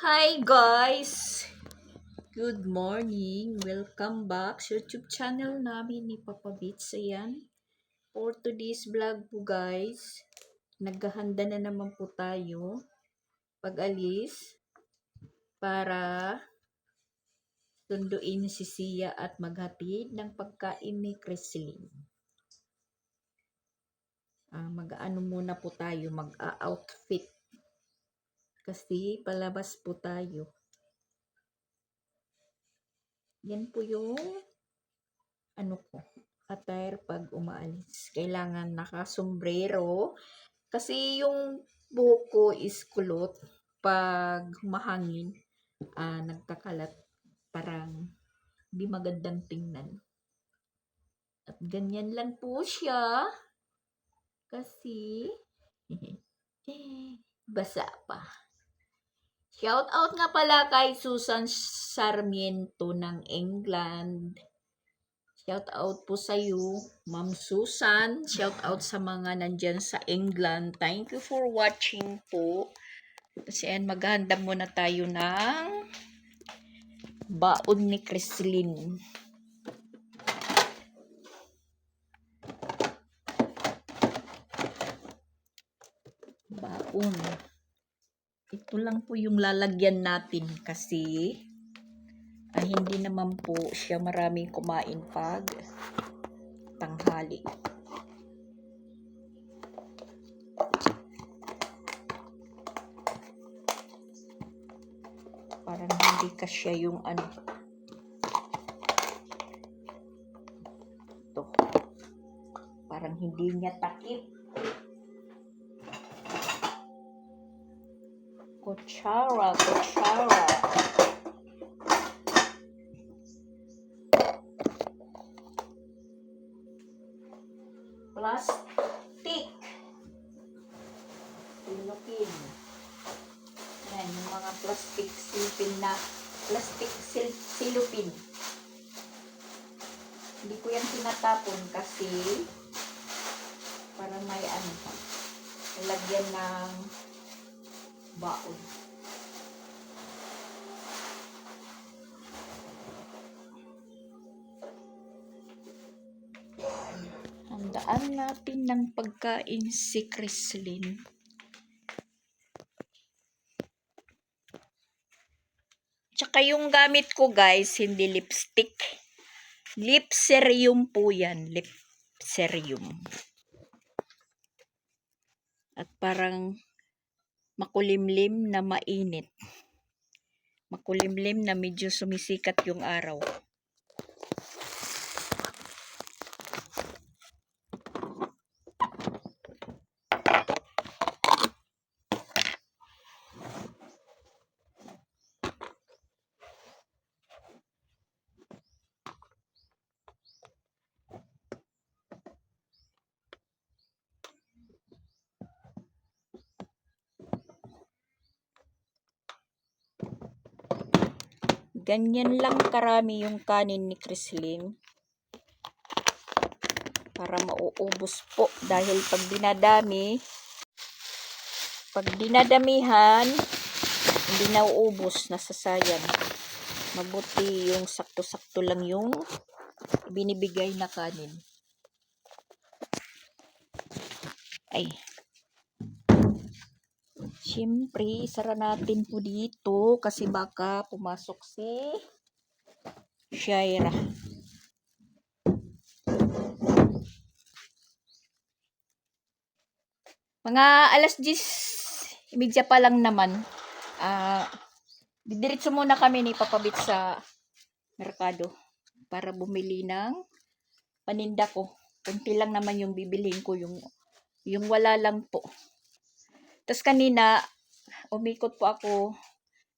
Hi guys! Good morning! Welcome back sa YouTube channel namin ni Papa Bits. Ayan. For today's vlog po guys, naghahanda na naman po tayo pag-alis para sunduin si Sia at maghatid ng pagkain ni Chrislyn. Mag-ano muna po tayo, mag-outfit kasi palabas po tayo. Yan po yung attire pag umaalis. Kailangan nakasombrero kasi yung buhok ko is kulot. Pag humahangin, nagkakalat, parang di magandang tingnan. At ganyan lang po siya kasi basa pa. Shout out nga pala kay Susan Sarmiento ng England. Shout out po sa iyo, Ma'am Susan. Shout out sa mga nandyan sa England. Thank you for watching po. Kasi ayan, maghahanda muna tayo ng baon ni Chrislyn. Baon. Ito lang po yung lalagyan natin kasi hindi naman po siya maraming kumain pag tanghali. Parang hindi kasya yung ito. Parang hindi niya takip. Kutsara. Plastic. Silupin. Yan, yung mga plastic silupin. Hindi ko yan tinatapon kasi para may lagyan ng baon. Handaan natin ng pagkain si Chrislyn. Tsaka yung gamit ko guys, hindi lipstick. Lip serum po yan. Lip serum. At parang makulimlim na mainit. Makulimlim na medyo sumisikat yung araw. Ganyan lang karami yung kanin ni Chrislyn para mauubos po dahil pag dinadamihan hindi nauubos, nasasayang. Mabuti yung sakto-sakto lang yung binibigay na kanin. Ay, siyempre isara natin po dito kasi baka pumasok si Shaira. Mga alas 10:30 pa lang naman. Didiretso muna kami ni Papa Bits sa merkado para bumili ng paninda ko. Kunti lang naman yung bibilhin ko, yung wala lang po. Tapos kanina, umikot po ako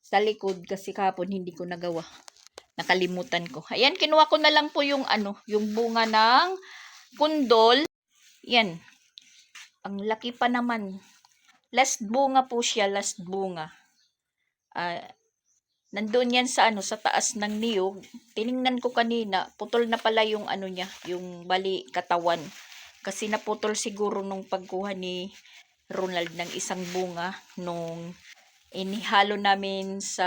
sa likod kasi kahapon hindi ko nagawa. Nakalimutan ko. Ayan, kinuha ko na lang po yung yung bunga ng kundol. Yan. Ang laki pa naman. Last bunga po siya, last bunga. Nandun yan sa sa taas ng niyog. Tiningnan ko kanina, putol na pala yung niya, yung bali katawan. Kasi naputol siguro nung pagkuha ni Ronald ng isang bunga nung inihalo namin sa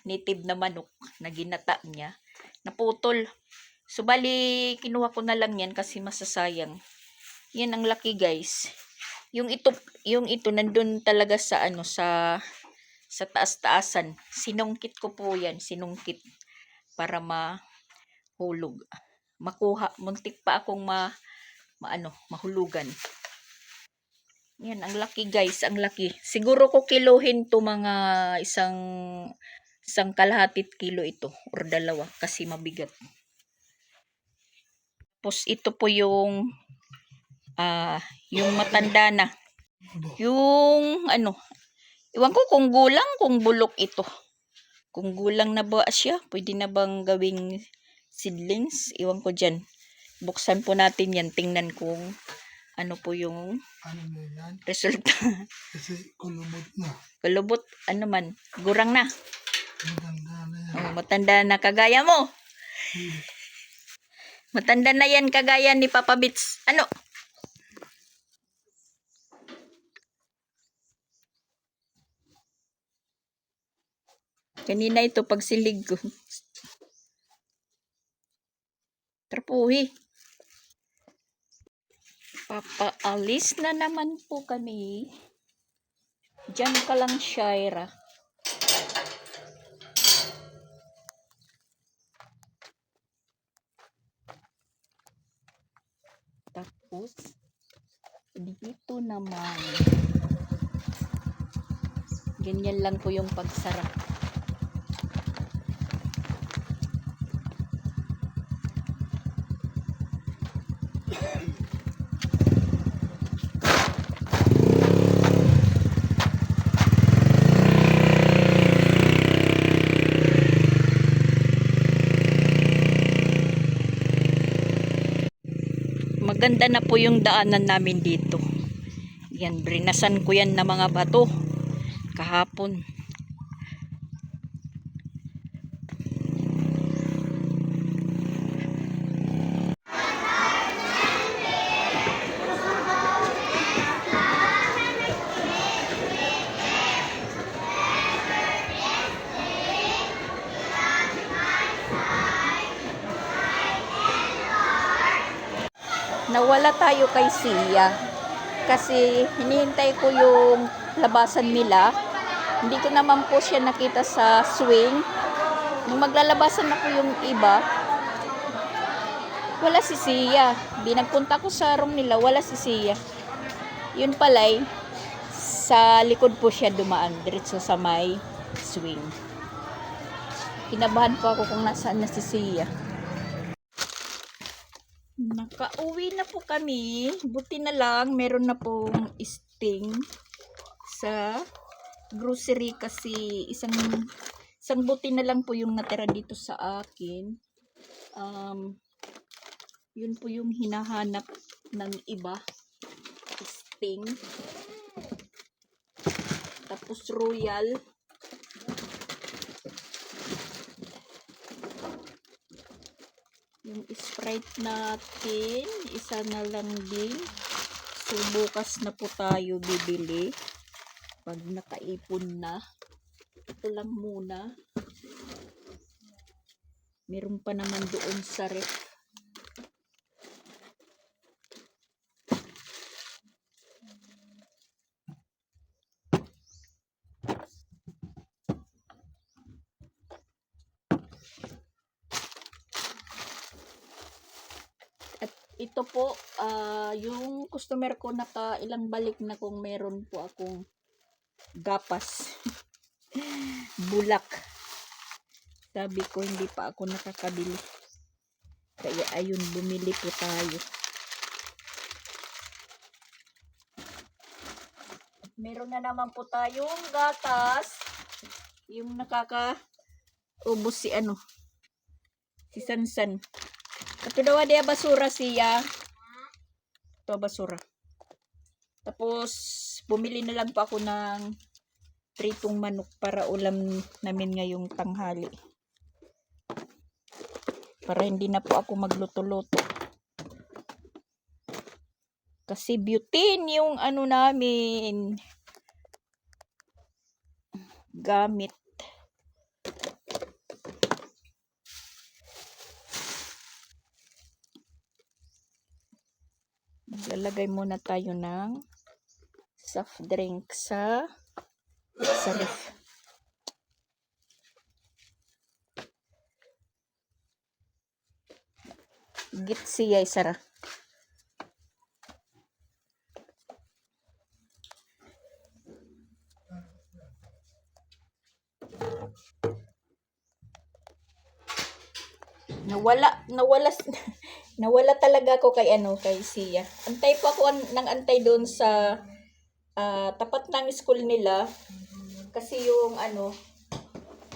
native na manok na ginata niya. Naputol. So, bali, kinuha ko na lang yan kasi masasayang. Yan ang laki, guys. Yung ito nandun talaga sa sa taas-taasan. Sinungkit ko po yan, sinungkit para mahulog. Makuha, muntik pa akong mahulugan. Yan, ang laki, guys, ang laki. Siguro ko kiluhin to mga isang kalahatit kilo ito or dalawa kasi mabigat. Tapos ito po yung matanda na. Yung iwan ko kung gulang, kung bulok ito. Kung gulang na ba siya, pwede na bang gawing seedlings? Iwan ko dyan. Buksan po natin yan. Tingnan kung ano po yung resulta. Kasi kulubot na. Kulubot, man, gurang na. Matanda na yan. Oh, matanda na kagaya mo. Matanda na yan kagaya ni Papa Bits. Kanina ito pagsilig ko. Trapuhi. Papaalis na naman po kami. Diyan ka lang, Shaira. Tapos, dito naman. Ganyan lang po yung pagsara. Maganda na po yung daanan namin dito. Yan, brinasan ko yan na mga bato kahapon. Nawala tayo kay Sia kasi hinihintay ko yung labasan nila. Hindi ko naman po siya nakita sa swing. Nung maglalabasan na po yung iba, wala si Sia. Binagpunta ko sa room nila, wala si Sia. Yun pala'y sa likod po siya dumaan, diretso sa may swing. Kinabahan po ako kung nasaan na si Sia. Nakauwi na po kami. Buti na lang, meron na pong sting sa grocery kasi isang buti na lang po yung natira dito sa akin. Yun po yung hinahanap ng iba. Sting. Tapos Royal. Yung Sprite natin, isa na lang din. So, bukas na po tayo bibili. Pag nakaipon na. Ito lang muna. Meron pa naman doon sa ref. Ito po, yung customer ko ilang balik na kung meron po akong gapas. Bulak. Sabi ko, hindi pa ako nakakabili. Kaya ayun, bumili po tayo. Meron na naman po tayong gatas. Yung nakakaubos si Sansan. Ito daw dia basura siya. Ito basura. Tapos, bumili na lang po ako ng pritong manok para ulam namin ngayong tanghali. Para hindi na po ako magluto-luto. Kasi butane yung namin. gamit. Maglalagay muna tayo ng soft drink sa ref. Git siya Sara. Nawala talaga ako kay Sia. Antay pa ako ng antay doon sa tapat ng school nila kasi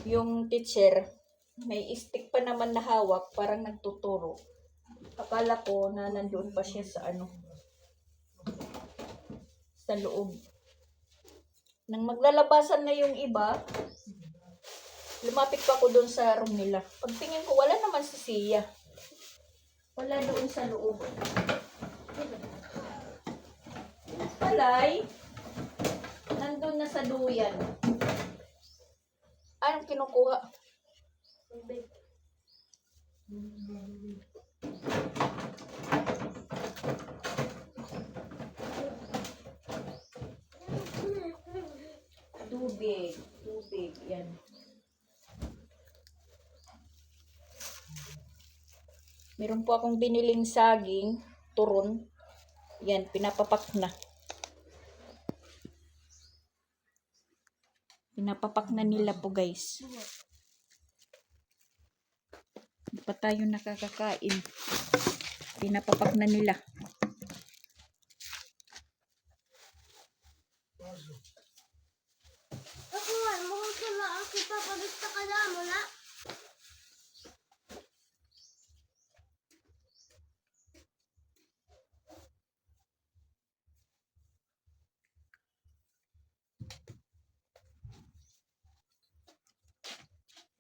yung teacher may stick pa naman na hawak, parang nagtuturo. Akala ko na nandoon pa siya sa sa loob. Nang maglalabasan na yung iba, lumapit pa ako doon sa room nila. Pagtingin ko, wala naman si Sia. Wala doon sa loob. Palay, nandun na sa duyan. Anong kinukuha? Tubig, yan. Meron po akong biniling saging, turon. Yan, pinapapak na. Pinapapak na nila po, guys. Hindi pa tayo nakakakain. Pinapapak na nila. Ako nga, mukhang sama ako papabit sa kalamo na.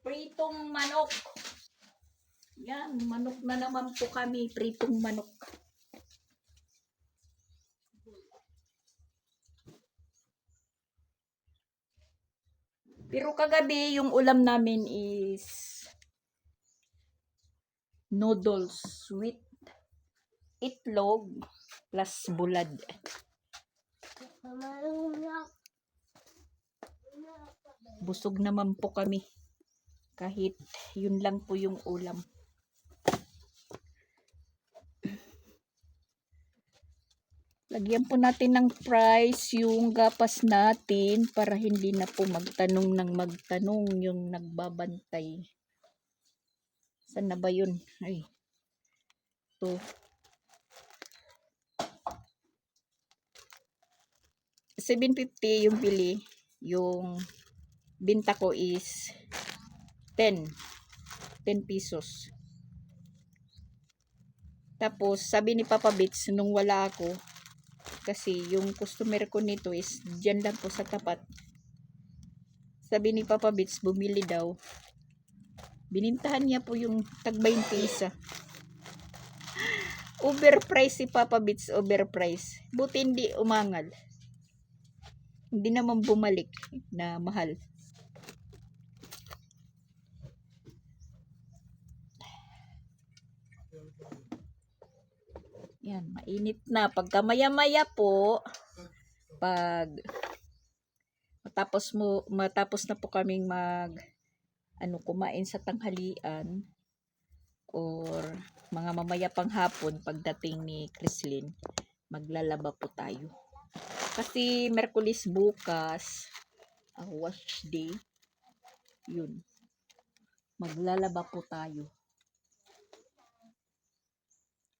Pritong manok. Yan, manok na naman po kami. Pritong manok. Pero kagabi, yung ulam namin is noodles with itlog plus bulad. Busog naman po kami. Kahit yun lang po yung ulam. Lagyan po natin ng fries yung gapas natin para hindi na po magtanong yung nagbabantay. Saan na ba yun? Ay. Ito. $7.50 yung bili. Yung binta ko is 10 pesos. Tapos sabi ni Papa Bits nung wala ako, kasi yung customer ko nito is dyan lang po sa tapat. Sabi ni Papa Bits bumili daw. Binintahan niya po yung tag 20 isa. Overprice si Papa Bits, overprice. Buti hindi umangal. Hindi naman bumalik na mahal. Yan, mainit na. Pagka maya-maya po, pag matapos na po kaming kumain sa tanghalian or mga mamaya pang hapon pagdating ni Chrislyn, maglalaba po tayo. Kasi Merkulis bukas, wash day, yun. Maglalaba po tayo.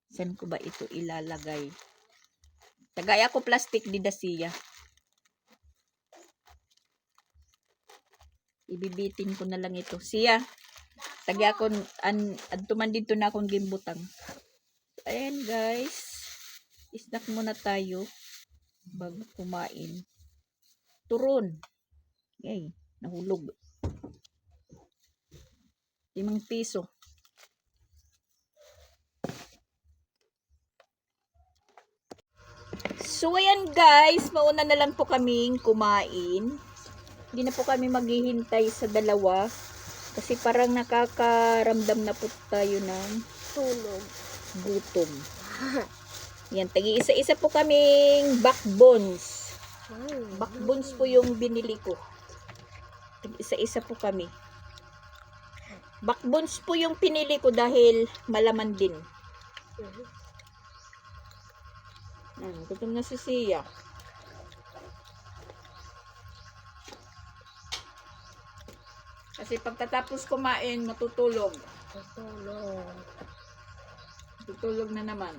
Saan ko ba ito ilalagay? Tagay ako plastic di Sia. Ibibitin ko na lang ito. Sia, tagay ako, adtuman dito na akong gimbutang. Ayan guys, snack muna tayo bago kumain. Turon. Yay, nahulog. 5 piso. So, ayan guys, mauna na lang po kaming kumain. Hindi na po kami maghihintay sa dalawa. Kasi parang nakakaramdam na po tayo ng Tulog. gutom. Yan, tagi isa-isa po kaming backbones. Backbones po yung binili ko. Tagi isa-isa po kami. Backbones po yung pinili ko dahil malaman din. Gutom na si Sia. Kasi pagkatapos kumain, matutulog. Tulog. Tutulog na naman.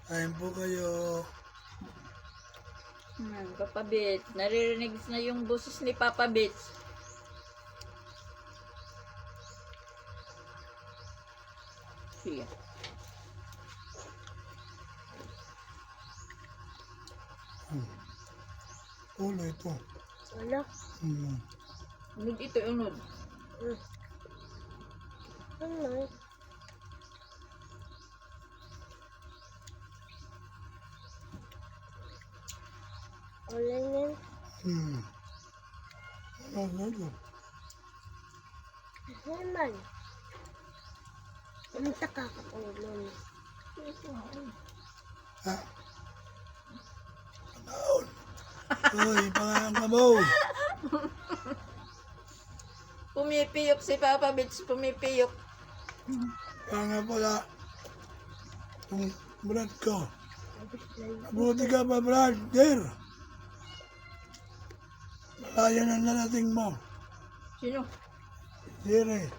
Kain po kayo. Papa Bits. Naririnig na yung boses ni Papa Bits. Siya. Ulo ito. Wala. Unod ito, unod. Ano? Wala yan. Ano ito? Naman. Ang takakaulan. Ha? Panaon. Uy, pangalan ka mo. Pumipiyok si Papa Bits, pumipiyok. Pangalan pala. Yung brad ko. Mabuti ka pa, brad. Der. Malaya na narating mo. Sino? Dire.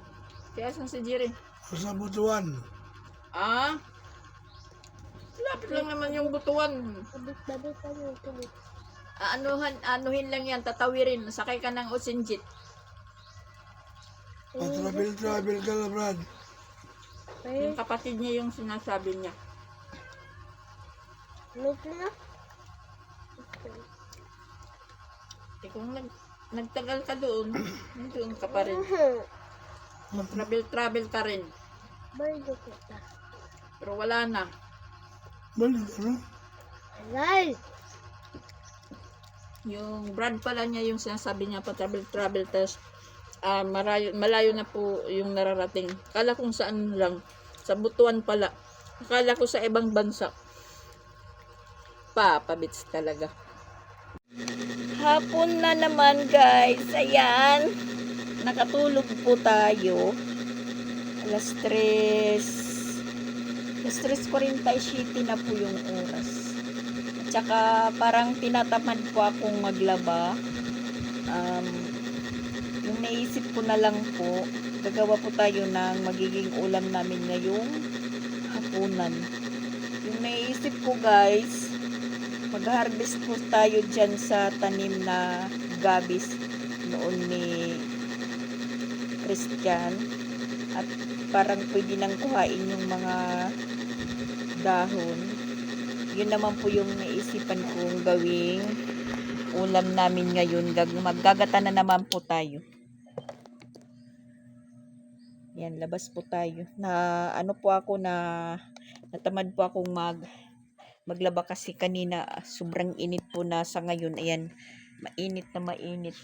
Kaya saan si Jerry? Sa butuan. Ah? Lapit lang naman yung butuan. Babit pa yung tuloy. Anuhin lang yan, tatawirin. Sakay ka ng Osinjit. Travel ka na, brad. Yung kapatid niya yung sinasabi niya. Medyo na. Kung nagtagal ka doon, doon ka pa rin. Travel ka rin. Bardo kita. Pero wala na. Balik, ano? Alay! Yung brand pala niya yung sinasabi niya pa travel. Tapos malayo na po yung nararating. Kala kung saan lang. Sa Butuan pala. Akala ko sa ibang bansa. Papa Bits talaga. Hapon na naman guys. Ayan. Nakatulog po tayo. Alas 3:47 na po yung oras. At saka parang tinatamad po akong maglaba. Yung naisip ko na lang po, gagawa po tayo ng magiging ulam namin ngayong hapunan. Yung naisip ko guys, mag-harvest po tayo dyan sa tanim na gabis noon ni Christian. At parang pwede nang kuhain yung mga dahon. Yun naman po yung naisipan kong gawing ulam namin ngayon. Maggagata na naman po tayo. Yan, labas po tayo. Natamad po akong maglaba kasi kanina sobrang init po na sa ngayon. Ayan, mainit na mainit.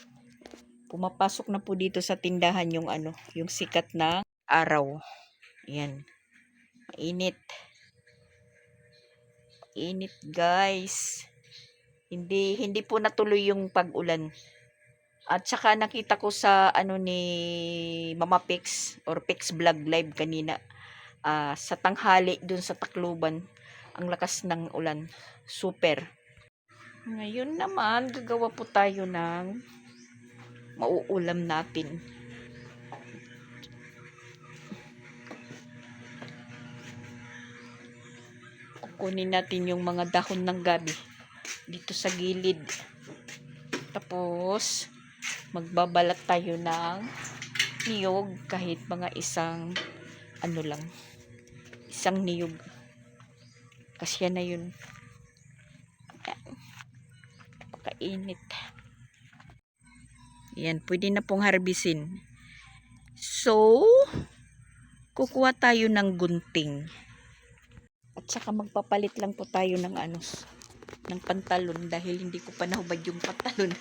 Pumapasok na po dito sa tindahan yung yung sikat na araw. Ayan. Mainit. Init, guys. Hindi po natuloy yung pag-ulan. At saka nakita ko sa ni Mama Pix or Pix Vlog Live kanina sa tanghali dun sa Tacloban. Ang lakas ng ulan. Super. Ngayon naman, gagawa po tayo ng mauulam natin. Kunin natin yung mga dahon ng gabi dito sa gilid. Tapos, magbabalat tayo ng niyog kahit mga isang isang niyog. Kasi yan na yun. Pakainit. Yan, pwede na pong harbisin. So, kukuha tayo ng gunting. At saka magpapalit lang po tayo ng ng pantalon dahil hindi ko pa nahubad yung pantalon.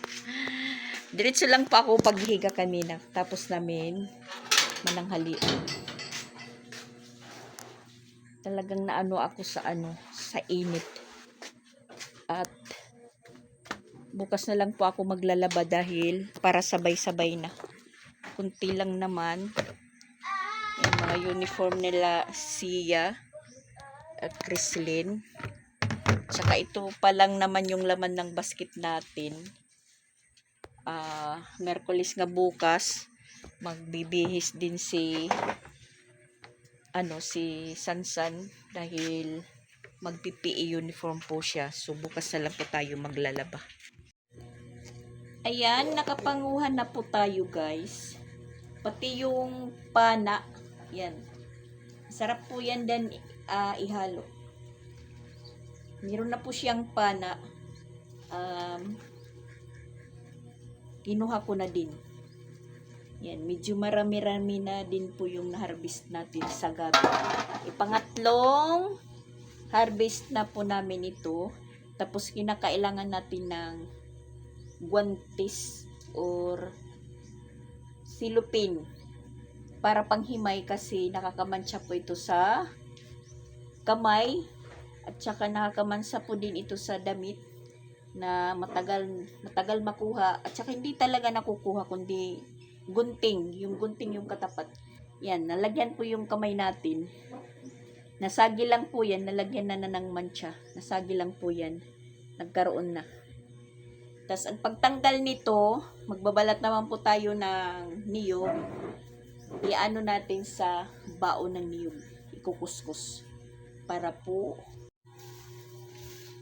Diretso lang po ako paghiga kanina. Tapos namin mananghalian. Talagang naano ako sa init. At bukas na lang po ako maglalaba dahil para sabay-sabay na. Kunti lang naman. Yung mga uniform nila Sia at Chrislyn. Tsaka ito pa lang naman yung laman ng basket natin. Merkulis nga bukas magbibihis din si Sansan dahil magpi-PE uniform po siya. So bukas na lang po tayo maglalaba. Ayan, nakapanguhan na po tayo guys. Pati yung pana, yan. Sarap po yan din ihalo. Meron na po siyang pana. Kinuha ko na din. Yan, medyo marami-rami na din po yung na-harvest natin sa gabi. Ipangatlong harvest na po namin ito. Tapos kinakailangan natin ng guantes or silupin para panghimay kasi nakakamancha po ito sa kamay at saka nakakamansa po din ito sa damit na matagal makuha at saka hindi talaga nakukuha kundi gunting yung katapat. Yan, nalagyan po yung kamay natin. Nasagi lang po yan, nalagyan na ng mancha. Nasagi lang po yan. Nagkaroon na. Tapos ang pagtanggal nito, magbabalat naman po tayo ng niyog. Iano natin sa baon ng niyog. Ikukuskus. Para po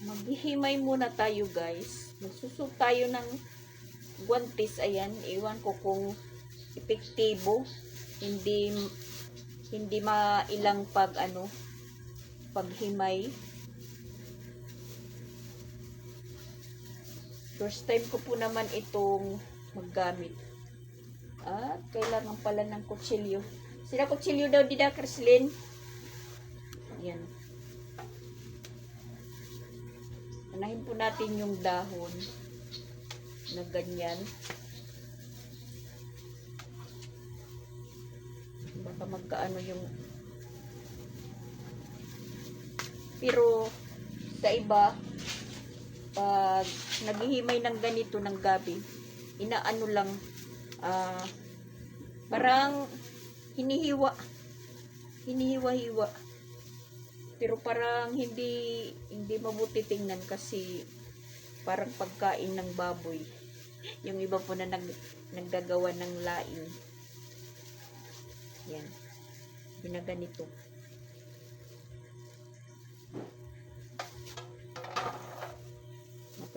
maghihimay muna tayo guys. Magsusok tayo ng guantes. Ayan, iwan ko kung epektibo. Hindi mailang paghimay. First time ko po naman itong maggamit. At kailangan pala ng kutsilyo. Sila kutsilyo daw dida, Chrislyn. Yan. Anahin po natin yung dahon na ganyan. Baka magkaano yung pero sa iba pag naghihimay ng ganito ng gabi, inaano lang, parang hinihiwa-hiwa. Pero parang hindi mabuti tingnan kasi parang pagkain ng baboy. Yung iba po na naggagawa ng laing. Yan. Ginaganito.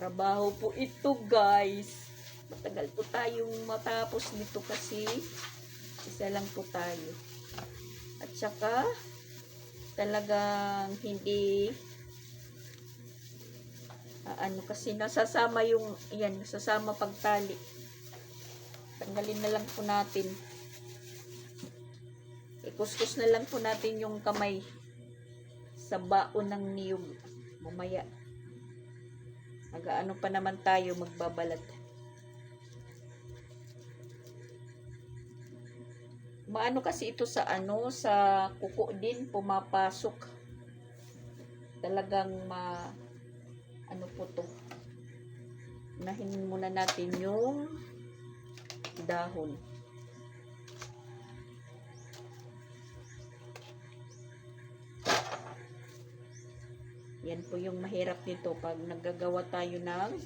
Trabaho po ito guys. Matagal po tayong matapos nito kasi isa lang po tayo. At saka talagang hindi kasi nasasama nasasama pagtali. Tanggalin na lang po natin. Ikuskus na lang po natin yung kamay sa baon ng niyog. Mamaya. Mag-aano pa naman tayo magbabalat. Maano kasi ito sa sa kuko din pumapasok. Talagang po to. Unahin muna natin yung dahon. Yan po yung mahirap nito pag naggagawa tayo ng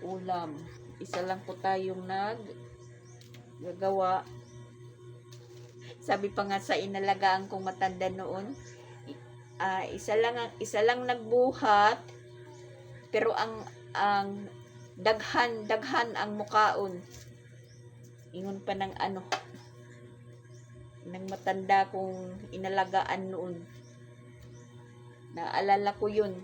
ulam. Isa lang po tayong naggagawa. Sabi pa nga sa inalagaan kong matanda noon, isa lang nagbuhat pero ang daghan ang mukaon. Ingon pa ng ng matanda kong inalagaan noon. Naalala ko yun.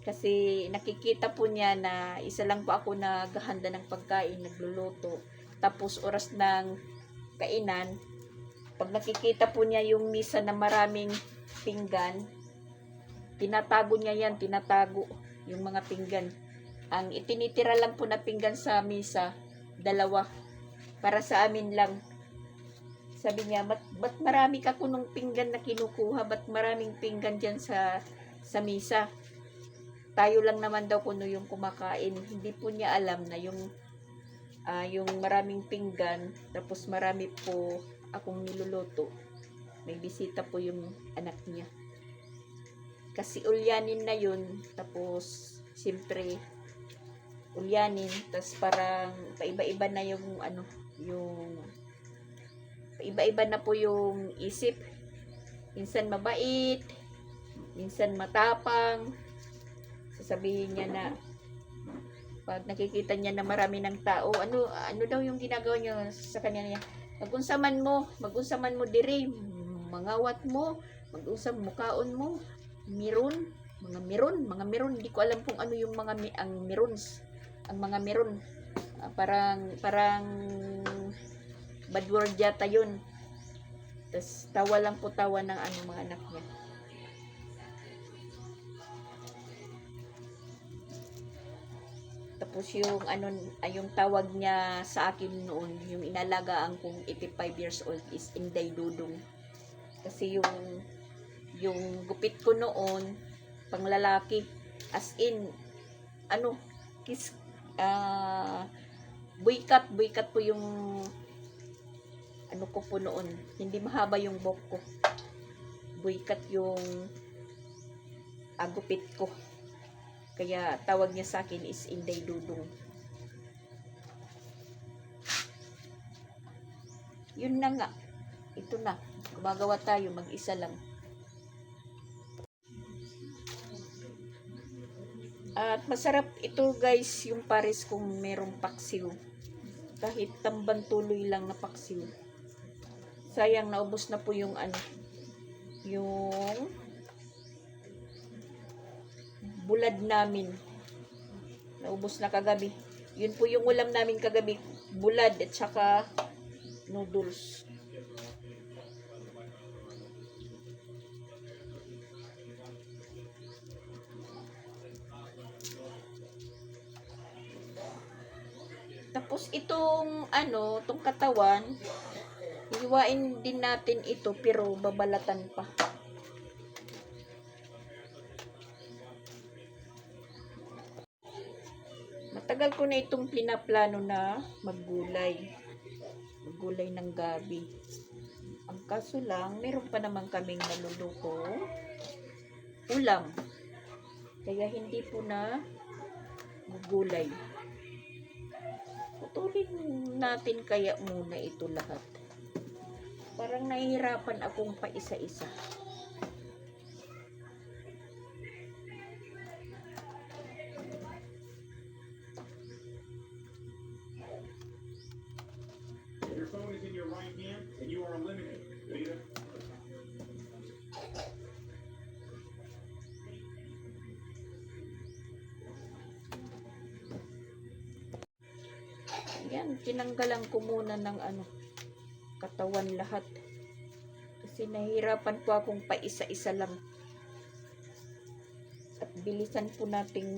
Kasi nakikita po niya na isa lang po ako naghahanda ng pagkain, nagluluto. Tapos oras ng kainan, pag nakikita po niya yung misa na maraming pinggan, tinatago niya yan, tinatago yung mga pinggan. Ang itinitira lang po na pinggan sa misa, 2. Para sa amin lang. Sabi niya, ba't marami ka kunong pinggan na kinukuha? Ba't maraming pinggan dyan sa misa? Tayo lang naman daw kuno yung kumakain. Hindi po niya alam na yung maraming pinggan, tapos marami po akong niluluto. May bisita po yung anak niya. Kasi ulyanin na yun, tapos siyempre ulyanin, tapos parang paiba-iba na yung paiba-iba na po yung isip. Minsan mabait, minsan matapang. Sasabihin niya na pag nakikita niya na marami ng tao, ano daw yung ginagawa niya sa kanya niya? Magunsaman mo diri, mangawat mo, mag-usap mukaon mo, mga meron, hindi ko alam kung ano yung ang merons, ang mga meron. Parang bad word yata yun. Tas tawa lang po tawa ng mga anak niya. Tapos yung tawag niya sa akin noon, yung inalagaan kong 85 years old is Inday Dudong. Kasi yung gupit ko noon, panglalaki, as in, buikat po yung ko po noon. Hindi mahaba yung buhok ko. Buikat yung gupit ko. Kaya tawag niya sa akin is Inday Dudong. Yun na nga. Ito na. Gumagawa tayo mag-isa lang. At masarap ito guys, yung pares kung merong paksiw. Kahit tambang tuloy lang na paksiw. Sayang naubos na po yung yung bulad namin. Naubos na kagabi. Yun po yung ulam namin kagabi. Bulad at saka noodles. Tapos itong itong katawan, hiwain din natin ito pero babalatan pa. Matagal ko na itong pinaplano na maggulay ng gabi. Ang kaso lang, meron pa naman kaming naluluto ulam. Kaya hindi po na gugulay. Putulin natin kaya muna ito lahat. Parang nahihirapan akong pa isa-isa. Your phone is in your right hand and you are eliminated. Leader. Yan, tinanggalan ko muna ng katawan lahat. Kasi nahihirapan po akong pa isa-isa lang. At bilisan po nating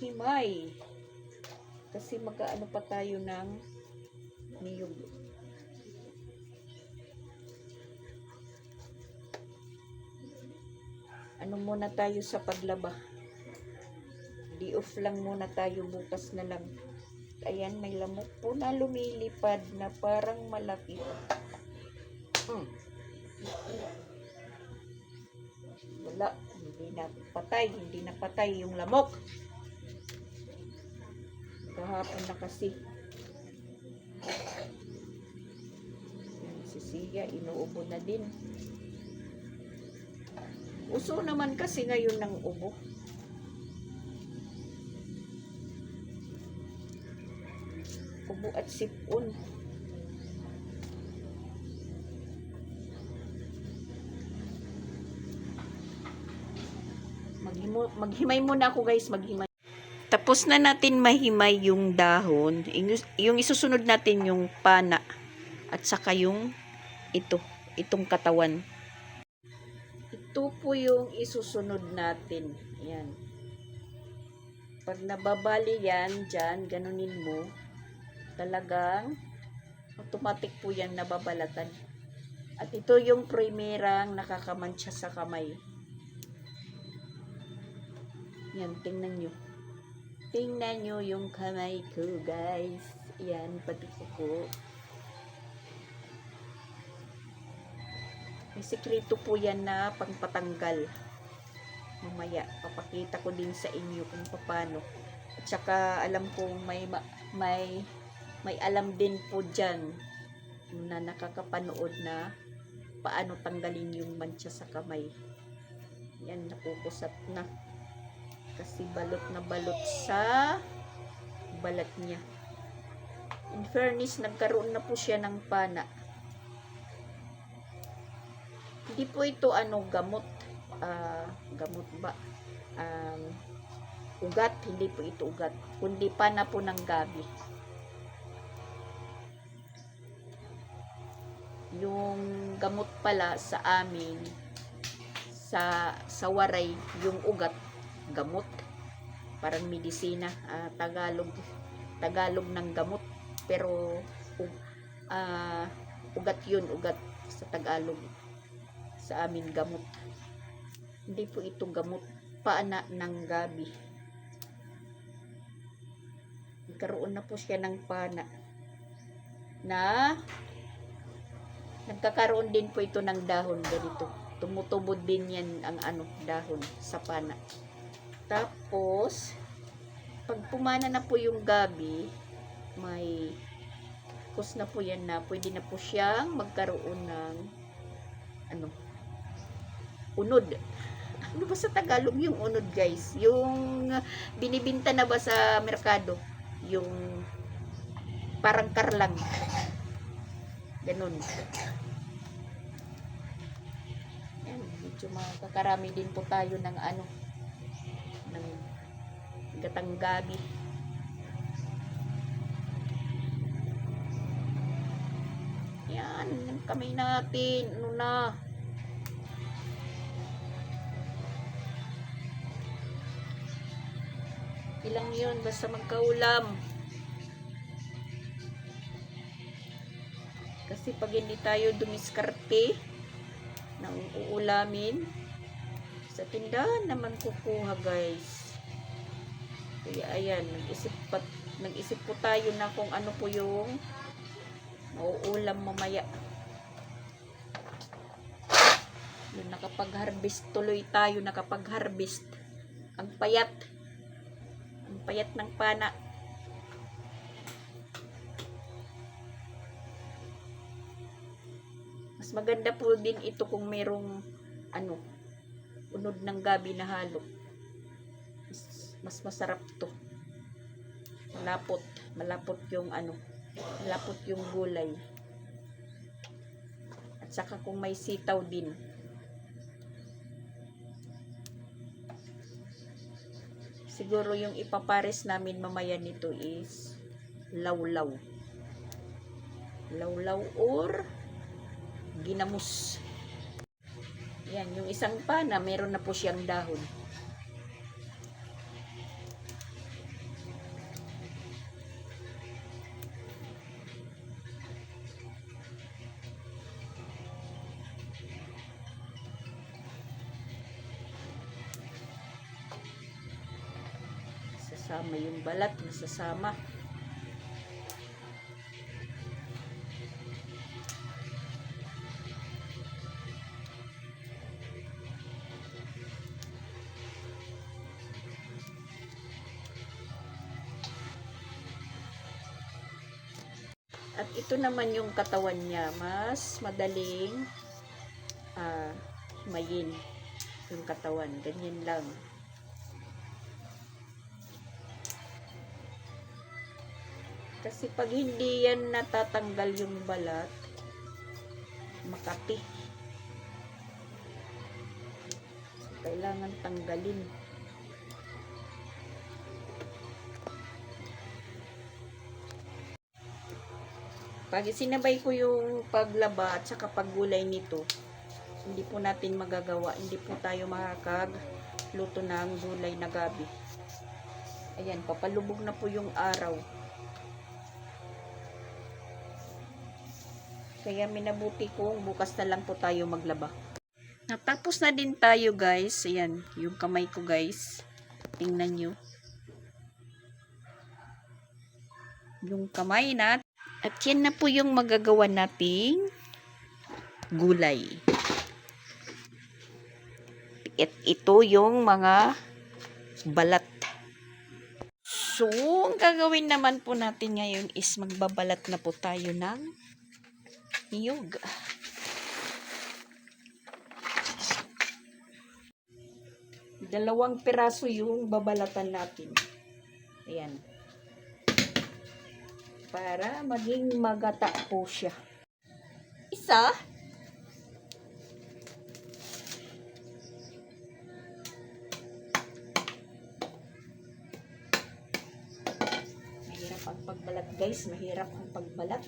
himay. Kasi magkaano pa tayo ng niyog. Muna tayo sa paglaba. Di-off lang muna tayo, bukas na lang. Ayan, may lamok po na lumilipad na parang malaki. Wala, hindi na patay yung lamok. Kahapon na kasi. Si Sia, inuubo na din. Uso naman kasi ngayon ng ubo. Ubo at sipon. Maghimay muna ako guys, maghimay. Tapos na natin mahimay yung dahon. Yung isusunod natin yung pana. At saka yung itong katawan. Ito po yung isusunod natin. Yan. Pag nababali yan, dyan, ganunin mo. Talagang automatic po yan nababalatan. At ito yung primerang nakakamansya sa kamay. Yan, tingnan nyo. Tingnan nyo yung kamay ko, guys. Yan, pati ko. May sikreto po yan na pangpatanggal. Mamaya, papakita ko din sa inyo kung paano. At saka, alam kong may alam din po dyan na nakakapanood na paano tanggalin yung mancha sa kamay. Yan, nakukusat na. Kasi balot na balot sa balat niya. In fairness, nagkaroon na po siya ng pana. Hindi po ito gamot. Gamot ba? Ugat. Hindi po ito ugat. Kundi pana po ng gabi. Yung gamot pala sa amin, sa waray, yung ugat, gamot. Parang medisina. Tagalog ng gamot. Pero, ugat yun, ugat sa Tagalog. Sa amin, gamot. Hindi po ito gamot. Paana ng gabi. Nagkaroon na po siya ng pana. Na, nagkakaroon din po ito ng dahon ganito. Tumutubod din yan ang dahon sa pana. Tapos, pag pumana na po yung gabi, may kus na po yan na pwede na po siyang magkaroon ng unod. Ano ba sa Tagalog yung unod, guys? Yung binibinta na ba sa merkado? Yung parang karlang. Ganun. Yan, medyo makakarami din po tayo ng ng gatang gabi. Yan, yung kamay natin. Ano na? Ilang yun, basta magkaulam. Kasi pag hindi tayo dumiskarte ng uulamin, sa tindahan naman kukuha, guys. Kaya ayan, nag-isip po tayo na kung ano po yung mauulam mamaya. Yun, nakapag-harvest tuloy tayo, nakapag-harvest. Ang payat ng pana. Mas maganda po din ito kung merong unod ng gabi na halo. Mas masarap to. Malapot yung malapot yung gulay. At saka kung may sitaw din. Siguro yung ipapares namin mamaya nito is lawlaw. Lawlaw or ginamos. Yan, yung isang pana, meron na po siyang dahon. Nasasama yung balat, nasasama. At ito naman yung katawan niya, mas madaling himayin yung katawan, ganyan lang. Kasi pag hindi yan natatanggal yung balat, makati. So, kailangan tanggalin. Pag sinabay ko yung paglaba at saka paggulay nito, Hindi po natin magagawa. Hindi po tayo makakagluto ng gulay na gabi. Ayan, papalubog na po yung araw. Kaya minabuti ko, bukas na lang po tayo maglaba. Natapos na din tayo guys. Ayan, yung kamay ko guys. Tingnan nyo. Yung kamay natin. At yan na po yung magagawa nating gulay. At ito yung mga balat. So, ang gagawin naman po natin ngayon is magbabalat na po tayo ng niyog. Dalawang piraso yung babalatan natin. Ayan. Para maging magata po siya. Isa. Mahirap ang pagbalat guys. Mahirap ang pagbalat.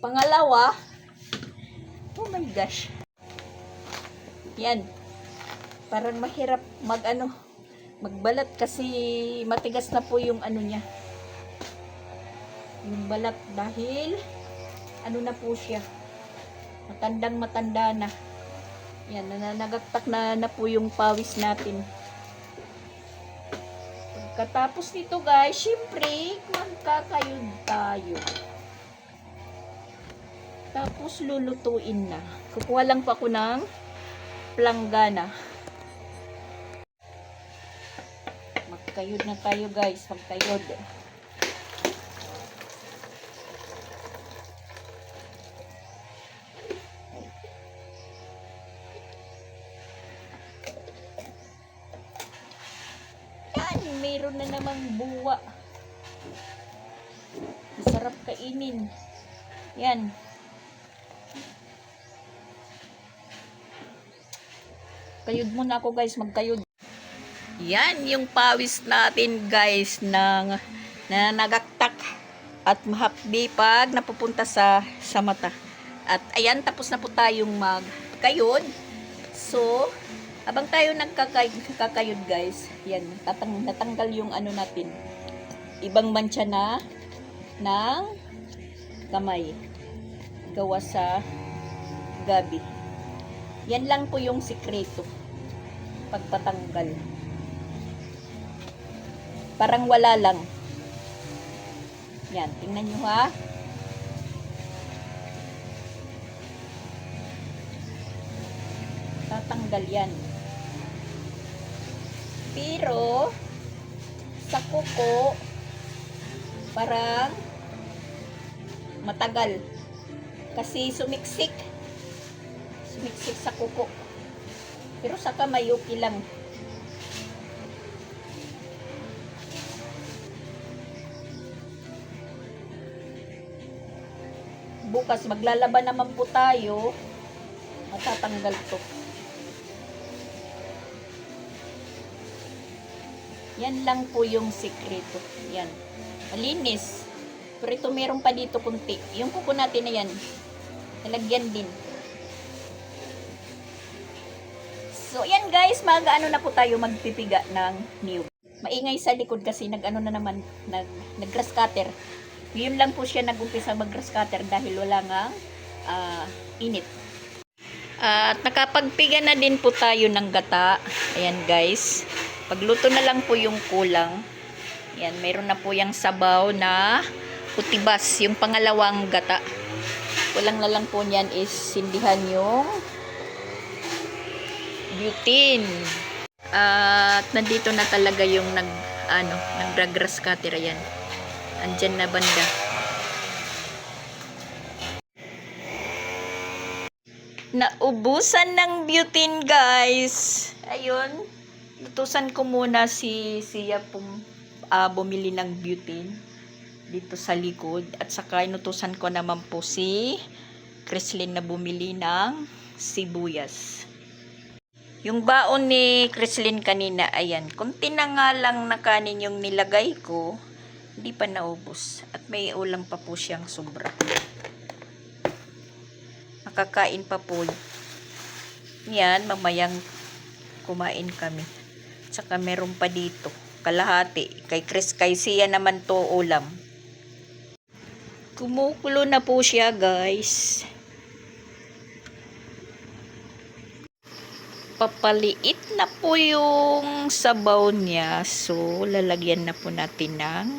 Pangalawa. Oh my gosh. Yan. Parang mahirap magbalat kasi matigas na po yung ano niya. Yung balat dahil na po siya. Matandang matanda na. Yan, nananagaktak na po yung pawis natin. Pagkatapos nito guys, syempre magkakayod tayo. Tapos lulutuin na. Kukuha lang po ako ng planggana. Magkayod na tayo guys. Magkayod. Yan. Mayroon na namang buwa. Masarap kainin. Yan. Kayod muna ako guys, magkayod. Yan yung pawis natin guys ng nanagaktak at mahapdi pag napupunta sa mata. At ayan, tapos na po tayong magkayod. So, habang tayo nagkakayod guys, yan, natanggal yung ano natin. Ibang mancha na ng kamay. Gawa sa gabi. Yan lang po yung sikreto. Pagpatanggal. Parang wala lang. Yan, tingnan nyo ha. Tatanggal yan. Pero, sa kuko, parang matagal. Kasi sumiksik sa kuko. Pero sa kamay, okay lang. Bukas, maglalaban naman po tayo. Matatanggal to. Yan lang po yung sikreto. Yan. Malinis. Pero ito meron pa dito kunti. Yung kuko natin na yan, nalagyan din. So, yan guys, mag-ano na po tayo magpipiga ng niyog. Maingay sa likod kasi nag-grass cutter. Yun lang po siya nag-umpisa mag-grass cutter dahil wala nga init. At nakapagpiga na din po tayo ng gata. Ayan guys. Pagluto na lang po yung kulang. Ayan, mayroon na po yung sabaw na utibas, yung pangalawang gata. Kulang na lang po niyan is sindihan yung butane. At nandito na talaga yung nag-grass cutter. Ayan. Andyan na banda. Naubusan ng butane guys. Ayun. Lutusan ko muna si Siya bumili ng butane dito sa likod. At saka inutusan ko naman po si Chrislyn na bumili ng sibuyas. Yung baon ni Chrislyn kanina, ayan, kunti na nga lang na kanin yung nilagay ko. Hindi hindi pa naubos. At may ulam pa po siyang sobra. Makakain pa po yan, mamayang kumain kami. Tsaka meron pa dito, kalahati. Kay Chris, kay siya naman to ulam. Kumukulo na po siya, guys. Papaliit na po yung sabaw niya. So, lalagyan na po natin ng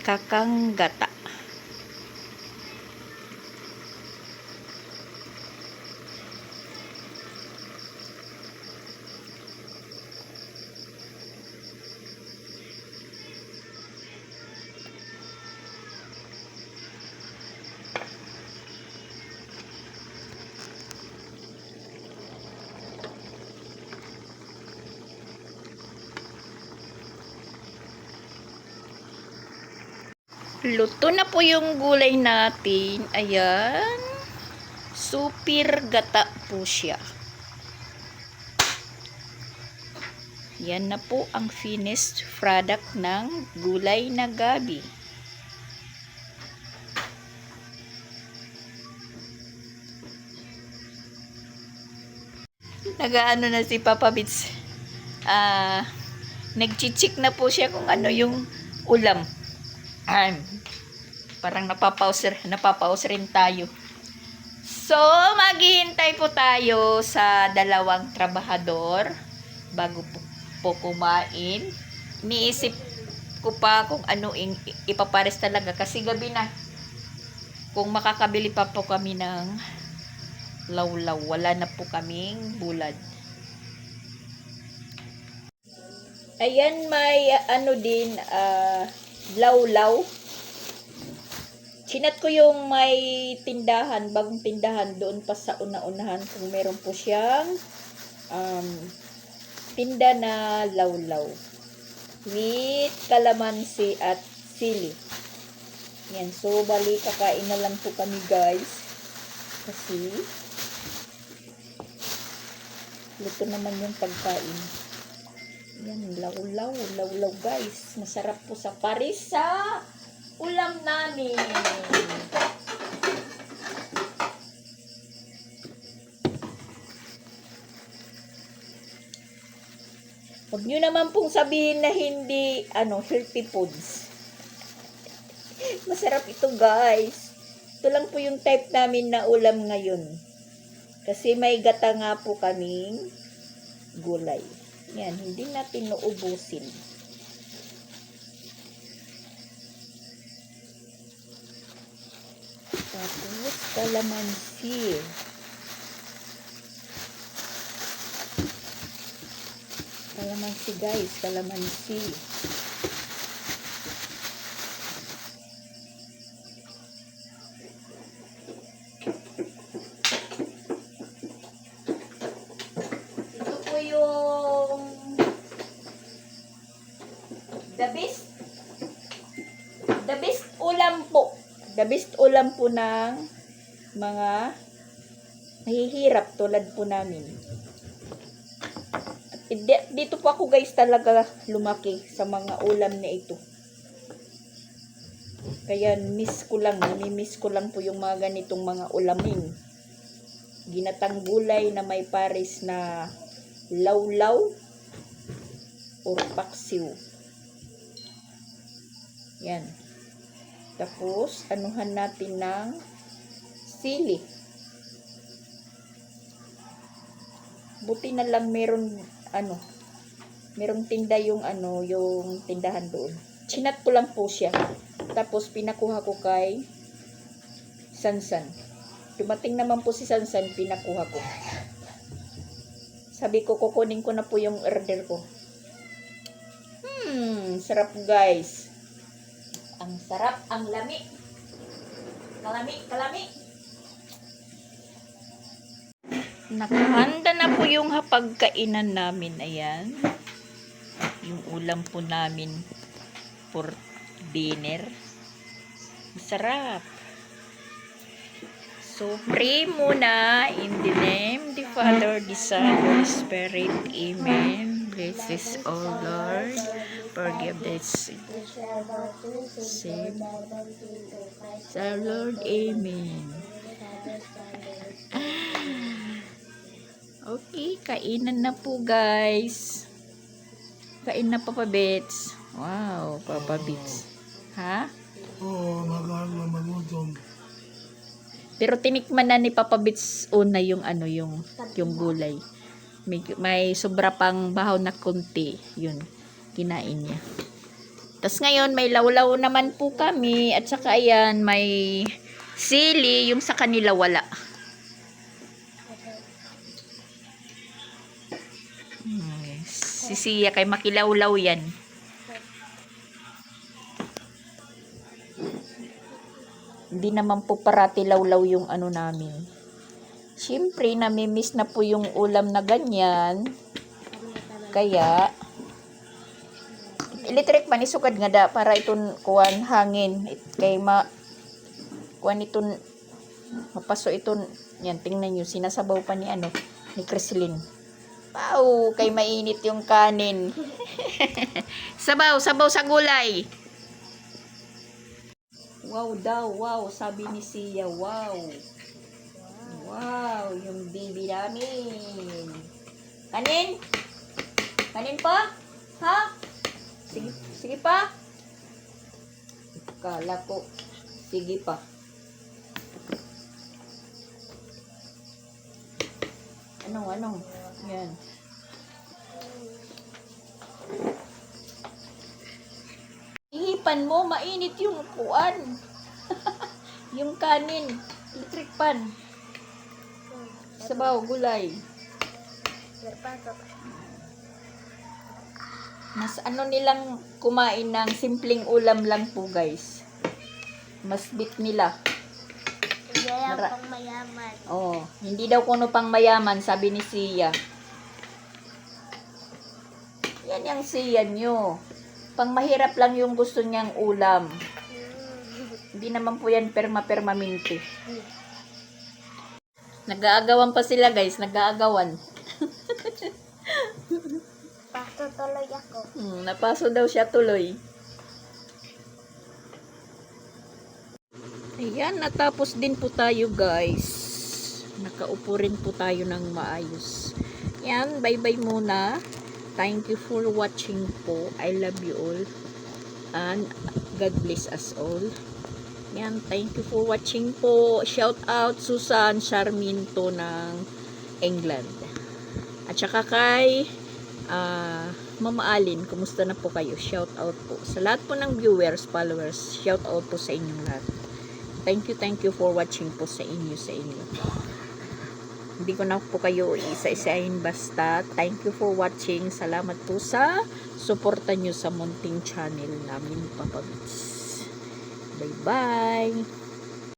kakang gata. Luto na po yung gulay natin. Ayan. Super gata po siya. Yan na po ang finished product ng gulay na gabi. Nagaano na si Papa Bits. Nagchichik na po siya kung ano yung ulam. Parang napapaus rin tayo. So, maghihintay po tayo sa dalawang trabahador bago po kumain. Iniisip ko pa kung ano ipapares talaga kasi gabi na. Kung makakabili pa po kami ng lawlaw, wala na po kaming bulad. Ayan, may ano din, lawlaw. Chinat ko yung may tindahan, bagong tindahan doon pa sa una-unahan kung meron po siyang tinda na lawlaw with kalamansi at sili. Yan, so bali kakain na lang po kami, guys, kasi luto naman yung pagkain. Yan, lawlaw guys, masarap po sa paris sa ulam namin. Huwag nyo naman pong sabihin na hindi, healthy foods. Masarap ito, guys. Ito lang po yung type namin na ulam ngayon. Kasi may gata nga po kaming gulay. Yan, hindi natin nauubusin. Tapos, kalamansi. Kalamansi, guys. Kalamansi. Ito po yung the best ulam po. The best ulam po ng mga nahihirap tulad po namin. Dito po ako, guys, talaga lumaki sa mga ulam na ito. Kaya nami-miss ko lang po yung mga ganitong mga ulamin. Ginatang gulay na may pares na lawlaw or paksiw. Yan. Tapos, anuhan natin ng sili. Buti na lang merong tinda yung yung tindahan doon. Chinat ko lang po siya. Tapos, pinakuha ko kay Sansan. Dumating naman po si Sansan, pinakuha ko. Sabi ko, kukunin ko na po yung order ko. Sarap, guys. Ang sarap, ang lami. Kalami. Nakahanda na po yung hapagkainan namin. Ayan. Yung ulam po namin for dinner. Masarap. So, pray muna in the name of the Father, the Son, Holy Spirit. Amen. this, O Lord. Forgive this. Save. Our Lord, Amen. Okay, kainan na po guys. Kain na Papa Bits. Wow, Papa Bits. Ha? Oo, magutom. Pero tinikman na ni Papa Bits una yung ano, yung gulay. May sobra pang bahaw na konti. Yun, kinain niya. Tapos ngayon, may lawlaw naman po kami. At saka ayan, may sili. Yung sa kanila wala. Si Sia kay makilawlaw yan. Hindi naman po parati lawlaw yung ano namin. Siyempre, namimiss na po yung ulam na ganyan. Kaya, electric man isukad nga da para iton kuan hangin. Kay kuan iton mapaso iton. Yan, tingnan nyo. Sinasabaw pa ni ni Creslin. Pau, kay mainit yung kanin. Sabaw sa gulay. Wow daw, wow. Sabi ni Sia, wow. Wow, yung baby namin. Kanin? Kanin pa? Ha? Sige pa? Kala ko, sige pa. Anong? Yan. Ihipan mo, mainit yung kuan. Yung kanin. Electric pan. Sabaw, gulay. Mas nilang kumain ng simpleng ulam lang po guys. Mas bit nila. Hindi yan pang mayaman. Oh, hindi daw kuno pang mayaman, sabi ni Sia. Yan yung Sia nyo. Pang mahirap lang yung gusto niyang ulam. Hindi naman po yan perma-permanente. Nag-aagawan pa sila guys, nag-aagawan. Pasto tuloy ako. Napaso daw siya tuloy. Ayan, natapos din po tayo guys. Nakaupo rin po tayo ng maayos. Yan, bye-bye muna. Thank you for watching po. I love you all. And God bless us all. Yan, thank you for watching po. Shout out Susan Sarmiento ng England. At saka kay Mama Alin, kumusta na po kayo? Shout out po. Sa lahat po ng viewers, followers, shout out po sa inyong lahat. Thank you for watching po sa inyo. Hindi ko na po kayo isa-isahin basta. Thank you for watching. Salamat po sa suporta nyo sa munting channel namin, Papa Bits. Bye-bye!